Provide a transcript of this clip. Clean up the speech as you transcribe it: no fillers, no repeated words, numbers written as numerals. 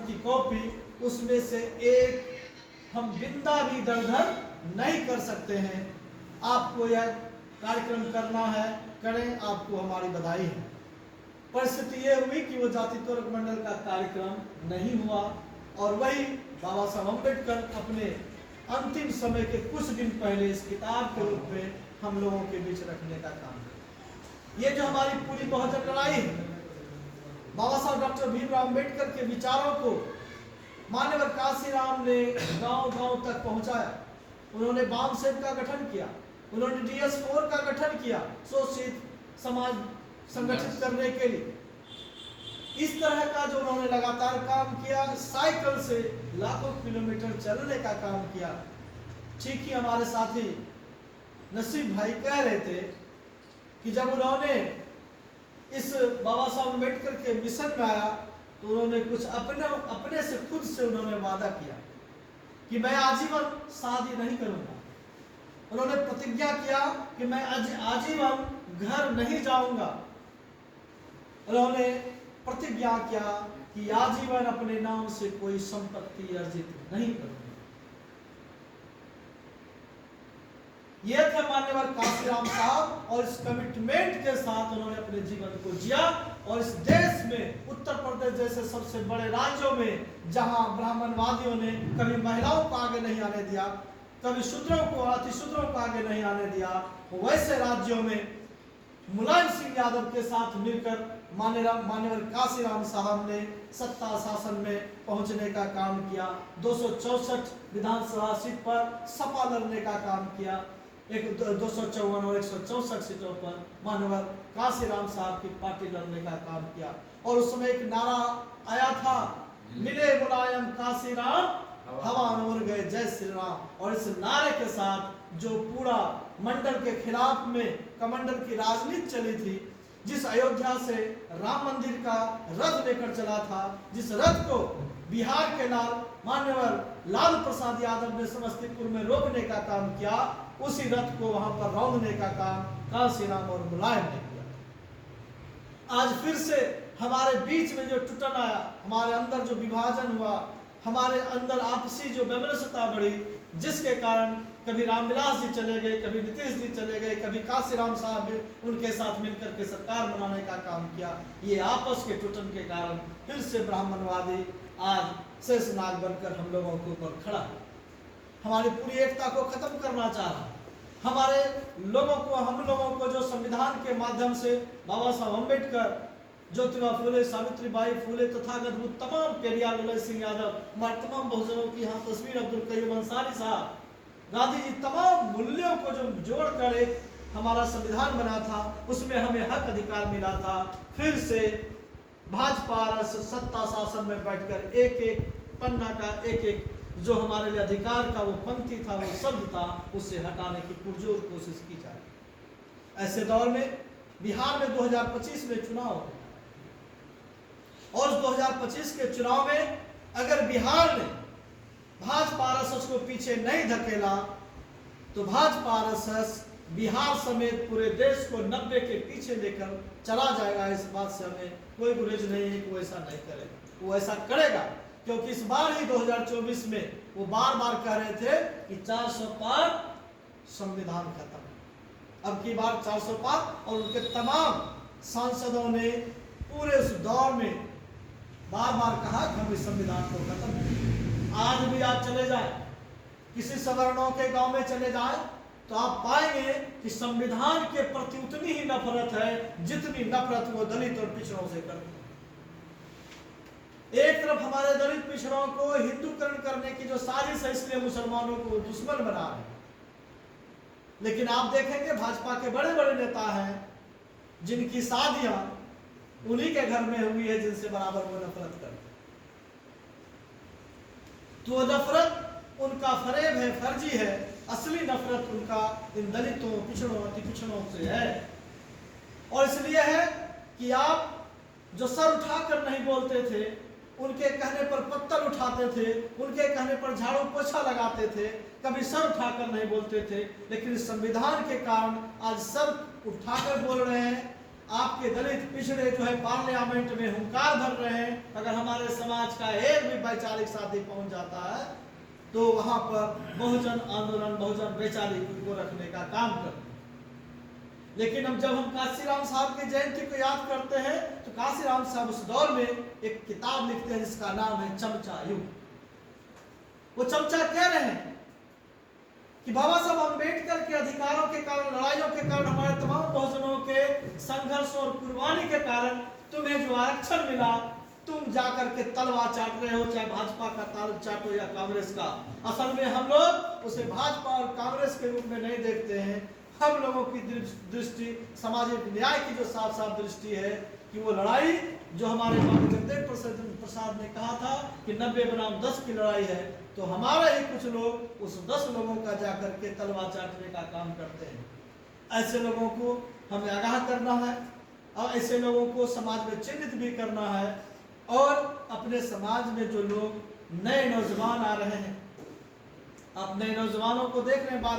की कॉपी, उसमें से एक हम बिंदा भी इधर-उधर नहीं कर सकते हैं। आपको यह कार्यक्रम करना है, करें, आपको हमारी बधाई है। परिस्थिति ये हुई कि वो जाति तोरक मंडल का कार्यक्रम नहीं हुआ और वही बाबा साहब अम्बेडकर अपने अंतिम समय के कुछ दिन पहले इस किताब के रूप में हम लोगों के बीच रखने का काम किया। ये जो हमारी पूरी बहुजन लड़ाई है, बाबा साहब डॉक्टर भीमराव अम्बेडकर के विचारों को मान्यवर काशीराम ने गांव-गांव तक पहुंचाया। उन्होंने बाम सेल का गठन किया, उन्होंने DS4 का गठन किया शोषित समाज संगठित करने के लिए। इस तरह का जो उन्होंने लगातार काम किया, साइकिल से लाखों किलोमीटर चलने का काम किया। ठीक ही हमारे साथी नसीब भाई कह रहे थे कि जब उन्होंने इस बाबा साहब अम्बेडकर के मिशन में आया तो उन्होंने कुछ अपने से खुद से उन्होंने वादा किया कि मैं आजीवन शादी नहीं करूंगा। उन्होंने प्रतिज्ञा किया कि मैं आजीवन घर नहीं जाऊंगा। उन्होंने प्रतिज्ञा किया कि आजीवन अपने नाम से कोई संपत्ति अर्जित नहीं करूंगा। ये थे मान्यवर काशीराम साहब और इस कमिटमेंट के साथ उन्होंने अपने जीवन को जिया और इस देश में उत्तर प्रदेश जैसे सबसे बड़े राज्यों में जहां ब्राह्मणवादियों ने कभी महिलाओं को आगे नहीं आने दिया, कभी शूद्रों को अतिशूद्रों को आगे नहीं आने दिया, वैसे राज्यों में मुलायम सिंह यादव के साथ मिलकर मान्यवर काशीराम साहब ने सत्ता शासन में पहुंचने का काम किया। 264 विधानसभा सीट पर सपा लड़ने का काम किया। 254 और 164 सीटों पर मान्यवर काशीराम साहब की पार्टी लड़ने का काम किया। और उस समय एक नारा आया था, मिले मुलायम काशीराम हवा में उड़ गए जय श्री राम। और इस नारे के साथ जो पूरा मंडल के खिलाफ में कमंडल की राजनीति चली थी, जिस अयोध्या से राम मंदिर का रथ लेकर चला था, जिस रथ को बिहार के मान्यवर लालू प्रसाद यादव ने समस्तीपुर में रोकने का काम किया, उसी रथ को वहां पर रौंदने का काम काशीराम और मुलायम ने किया। आज फिर से हमारे बीच में जो टूटन आया, हमारे अंदर जो विभाजन हुआ, हमारे अंदर आपसी जो वैमनस्यता बढ़ी, जिसके कारण कभी रामविलास जी चले गए, कभी नीतीश जी चले गए, कभी काशीराम साहब भी उनके साथ मिलकर के सरकार बनाने का काम किया। ये आपस के टूटन के कारण फिर से ब्राह्मणवादी आज शेषनाग बनकर हम लोगों के ऊपर खड़ा है, हमारी पूरी एकता को खत्म करना चाह रहा है। हमारे लोगों को, हम लोगों को जो संविधान के माध्यम से बाबा साहब अम्बेडकर, ज्योतिबा फूले, सावित्रीबाई फूले, तथागत बुद्ध, तमाम पेरियार ललन सिंह यादव, हमारे तमाम बहुजनों की यहाँ तस्वीर, अब्दुल कयूम अंसारी साहब, गांधी जी, तमाम मूल्यों को जो जोड़कर एक हमारा संविधान बना था, उसमें हमें हक अधिकार मिला था। फिर से भाजपा सत्ता शासन में बैठकर एक एक पन्ना का एक एक जो हमारे लिए अधिकार का वो पंक्ति था, वो शब्द था, उसे हटाने की पुरजोर कोशिश की जाए। ऐसे दौर में बिहार में 2025 में चुनाव है और 2025 के चुनाव में अगर बिहार ने भाजपा आरएसएस को पीछे नहीं धकेला तो भाजपा आरएसएस बिहार समेत पूरे देश को 90 के पीछे लेकर चला जाएगा। इस बात से हमें कोई गुरेज नहीं है कि वो ऐसा नहीं करेगा। वो ऐसा करेगा क्योंकि इस बार ही 2024 में वो बार बार कह रहे थे कि 400 पार संविधान खत्म। अब की बार 400 पार, और उनके तमाम सांसदों ने पूरे उस दौर में बार बार कहा कि हम इस संविधान को खत्म करें। आज भी आप चले जाए, किसी सवर्णों के गांव में चले जाए तो आप पाएंगे कि संविधान के प्रति उतनी ही नफरत है जितनी नफरत वो दलित और पिछड़ों से करते हैं। एक तरफ हमारे दलित पिछड़ों को हिंदूकरण करने की जो साजिश है, इसलिए मुसलमानों को दुश्मन बना रहे हैं। लेकिन आप देखेंगे भाजपा के बड़े बड़े नेता हैं जिनकी शादियां उन्हीं के घर में हुई है जिनसे बराबर वो नफरत करते। तो नफरत उनका फरेब है, फर्जी है। असली नफरत उनका इन दलितों, पिछड़ों, अति पिछड़ों से है। और इसलिए है कि आप जो सर उठाकर नहीं बोलते थे, उनके कहने पर पत्थर उठाते थे, उनके कहने पर झाड़ू पोछा लगाते थे, कभी सर उठाकर नहीं बोलते थे। लेकिन इस संविधान के कारण आज सर उठाकर बोल रहे हैं, आपके दलित पिछड़े जो है पार्लियामेंट में हुंकार भर रहे हैं, अगर हमारे समाज का एक भी वैचारिक साथी पहुंच जाता है तो वहां पर बहुजन आंदोलन, बहुजन वैचारिक को रखने का काम कर। लेकिन अब जब हम काशीराम साहब की जयंती को याद करते हैं तो काशीराम साहब उस दौर में एक किताब लिखते हैं जिसका नाम है चमचा युग। वो चमचा कह रहे हैं कि बाबा साहब अम्बेडकर के अधिकारों के कारण, लड़ाइयों के कारण, हमारे तमाम बहुजनों के संघर्ष और कुर्बानी के कारण तुम्हें जो आरक्षण मिला, तुम जाकर के तलवार चाट रहे हो, चाहे भाजपा का ताल चाटो या कांग्रेस का। असल में हम लोग उसे भाजपा और कांग्रेस के रूप में नहीं देखते हैं। हम लोगों की दृष्टि सामाजिक न्याय की जो साफ साफ दृष्टि है कि वो लड़ाई जो हमारे बाबा जगदेव प्रसाद ने कहा था कि 90 बनाम 10 की लड़ाई है, तो हमारे ही कुछ लोग उस 10 लोगों का जाकर के तलवार चाटने का काम करते हैं। ऐसे लोगों को हमें आगाह करना है और ऐसे लोगों को समाज में चिन्हित भी करना है। और अपने समाज में जो लोग नए नौजवान आ रहे हैं, आप नए नौजवानों को देख रहे हैं,